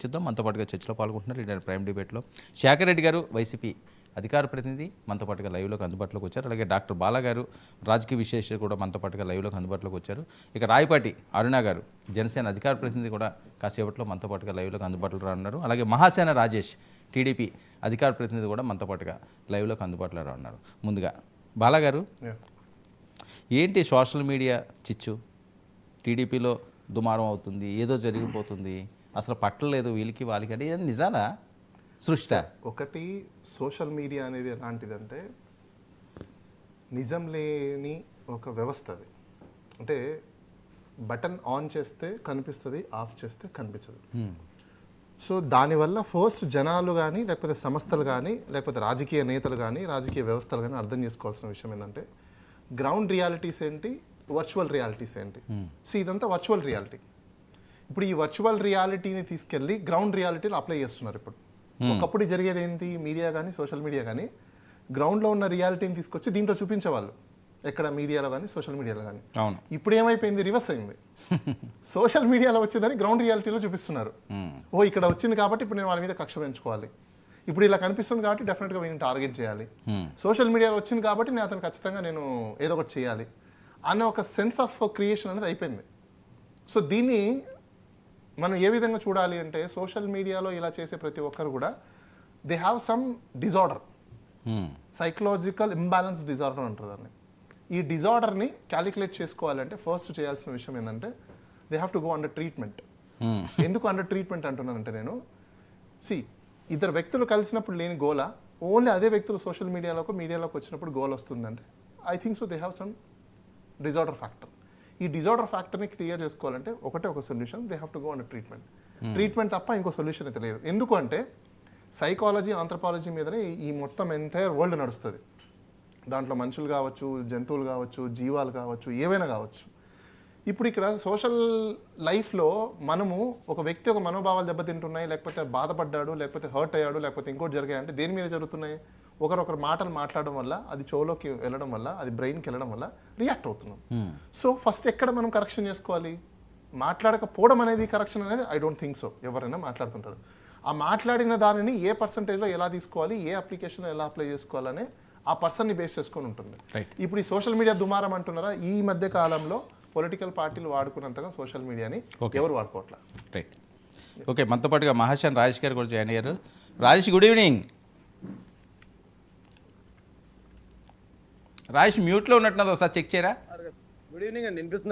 చర్చిద్దాం. మనతో పాటుగా చర్చలో పాల్గొంటున్నారు ఈ ప్రైమ్ డిబేట్లో శేఖర్ రెడ్డి గారు, వైసీపీ అధికార ప్రతినిధి, మనతో పాటుగా లైవ్లోకి అందుబాటులోకి వచ్చారు. అలాగే డాక్టర్ బాలా గారు, రాజకీయ విశ్లేషకులు కూడా మనతో పాటుగా లైవ్లోకి అందుబాటులోకి వచ్చారు. ఇక రాయపాటి అరుణ గారు, జనసేన అధికార ప్రతినిధి కూడా కాసేపట్లో మనతో పాటుగా లైవ్లోకి అందుబాటులో రానున్నారు. అలాగే మహాసేన రాజేష్, టీడీపీ అధికార ప్రతినిధి కూడా మనతో పాటుగా లైవ్లోకి అందుబాటులో రానున్నారు. ముందుగా బాలా గారు, ఏంటి సోషల్ మీడియా చిచ్చు? టీడీపీలో దుమారం అవుతుంది, ఏదో జరిగిపోతుంది, అసలు పట్టలేదు వీళ్ళకి వాళ్ళకి, అంటే ఏదైనా నిజాలా సృష్టి? ఒకటి, సోషల్ మీడియా అనేది ఎలాంటిదంటే నిజం లేని ఒక వ్యవస్థ అది. అంటే బటన్ ఆన్ చేస్తే కనిపిస్తుంది, ఆఫ్ చేస్తే కనిపించదు. సో దానివల్ల ఫస్ట్ జనాలు కానీ, లేకపోతే సంస్థలు కానీ, లేకపోతే రాజకీయ నేతలు కానీ, రాజకీయ వ్యవస్థలు కానీ అర్థం చేసుకోవాల్సిన విషయం ఏంటంటే గ్రౌండ్ రియాలిటీస్ ఏంటి, వర్చువల్ రియాలిటీస్ ఏంటి. సో ఇదంతా వర్చువల్ రియాలిటీ. ఇప్పుడు ఈ వర్చువల్ రియాలిటీని తీసుకెళ్ళి గ్రౌండ్ రియాలిటీలో అప్లై చేస్తున్నారు. ఇప్పుడు ఒకప్పుడు జరిగేది ఏంటి, మీడియా కానీ సోషల్ మీడియా కానీ గ్రౌండ్లో ఉన్న రియాలిటీని తీసుకొచ్చి దీంట్లో చూపించేవాళ్ళు, ఎక్కడ మీడియాలో కానీ సోషల్ మీడియాలో కానీ. ఇప్పుడు ఏమైపోయింది, రివర్స్ అయింది. సోషల్ మీడియాలో వచ్చేదాన్ని గ్రౌండ్ రియాలిటీలో చూపిస్తున్నారు. ఓ ఇక్కడ వచ్చింది కాబట్టి ఇప్పుడు నేను వాళ్ళ మీద కక్ష పెంచుకోవాలి, ఇప్పుడు ఇలా కనిపిస్తుంది కాబట్టి డెఫినెట్గా వీళ్ళని టార్గెట్ చేయాలి, సోషల్ మీడియాలో వచ్చింది కాబట్టి నేను అతను ఖచ్చితంగా నేను ఏదో ఒకటి చేయాలి అనే ఒక సెన్స్ ఆఫ్ క్రియేషన్ అనేది అయిపోయింది. సో దీన్ని మనం ఏ విధంగా చూడాలి అంటే, సోషల్ మీడియాలో ఇలా చేసే ప్రతి ఒక్కరు కూడా they have some disorder, psychological imbalance disorder అంటారు దాన్ని. ఈ డిజార్డర్ని క్యాలిక్యులేట్ చేసుకోవాలంటే ఫస్ట్ చేయాల్సిన విషయం ఏంటంటే they have to go under treatment. ఎందుకు అండర్ ట్రీట్మెంట్ అంటున్నానంటే, నేను ఇద్దరు వ్యక్తులు కలిసినప్పుడు లేని గోల ఓన్లీ అదే వ్యక్తులు సోషల్ మీడియాలోకి వచ్చినప్పుడు గోల్ వస్తుందంటే I think so they have some disorder factor. ఈ డిజార్డర్ ఫ్యాక్టర్ని క్లియర్ చేసుకోవాలంటే ఒక solution, they have to go under treatment. Treatment తప్ప ఇంకో సొల్యూషన్ అయితే లేదు. ఎందుకు అంటే సైకాలజీ, ఆంథ్రపాలజీ మీదనే ఈ మొత్తం ఎంటైర్ వరల్డ్ నడుస్తుంది. దాంట్లో మనుషులు కావచ్చు, జంతువులు కావచ్చు, జీవాలు కావచ్చు, ఏవైనా కావచ్చు. ఇప్పుడు ఇక్కడ సోషల్ లైఫ్లో మనము ఒక వ్యక్తి ఒక మనోభావాలు దెబ్బతింటున్నాయి, లేకపోతే బాధపడ్డాడు, లేకపోతే హర్ట్ అయ్యాడు, లేకపోతే ఇంకోటి జరిగాయంటే దేని మీద జరుగుతున్నాయి, ఒకరొకరు మాటలు మాట్లాడడం వల్ల, అది చెవులోకి వెళ్ళడం వల్ల, అది బ్రెయిన్కి వెళ్ళడం వల్ల రియాక్ట్ అవుతున్నాం. సో ఫస్ట్ ఎక్కడ మనం కరెక్షన్ చేసుకోవాలి? మాట్లాడకపోవడం అనేది కరెక్షన్ అనేది ఐ డోంట్ థింక్ సో. ఎవరైనా మాట్లాడుతుంటారు, ఆ మాట్లాడిన దానిని ఏ పర్సంటేజ్లో ఎలా తీసుకోవాలి, ఏ అప్లికేషన్లో ఎలా అప్లై చేసుకోవాలనే ఆ పర్సన్ని బేస్ చేసుకొని ఉంటుంది. ఇప్పుడు ఈ సోషల్ మీడియా దుమారం అంటున్నారా, ఈ మధ్య కాలంలో పొలిటికల్ పార్టీలు వాడుకున్నంతగా సోషల్ మీడియాని ఎవరు వాడుకోవట్లా. Right, okay. మనతో పాటుగా మహాసేన రాజేష్ గారు కూడా జాయిన్ అయ్యారు. Rajesh, good evening. రాజేష్ మ్యూట్లో ఉన్నట్టున్నది, ఒకసారి చెక్ చేయరా? గుడ్ ఈవినింగ్ అండి, వినిపిస్తుంది.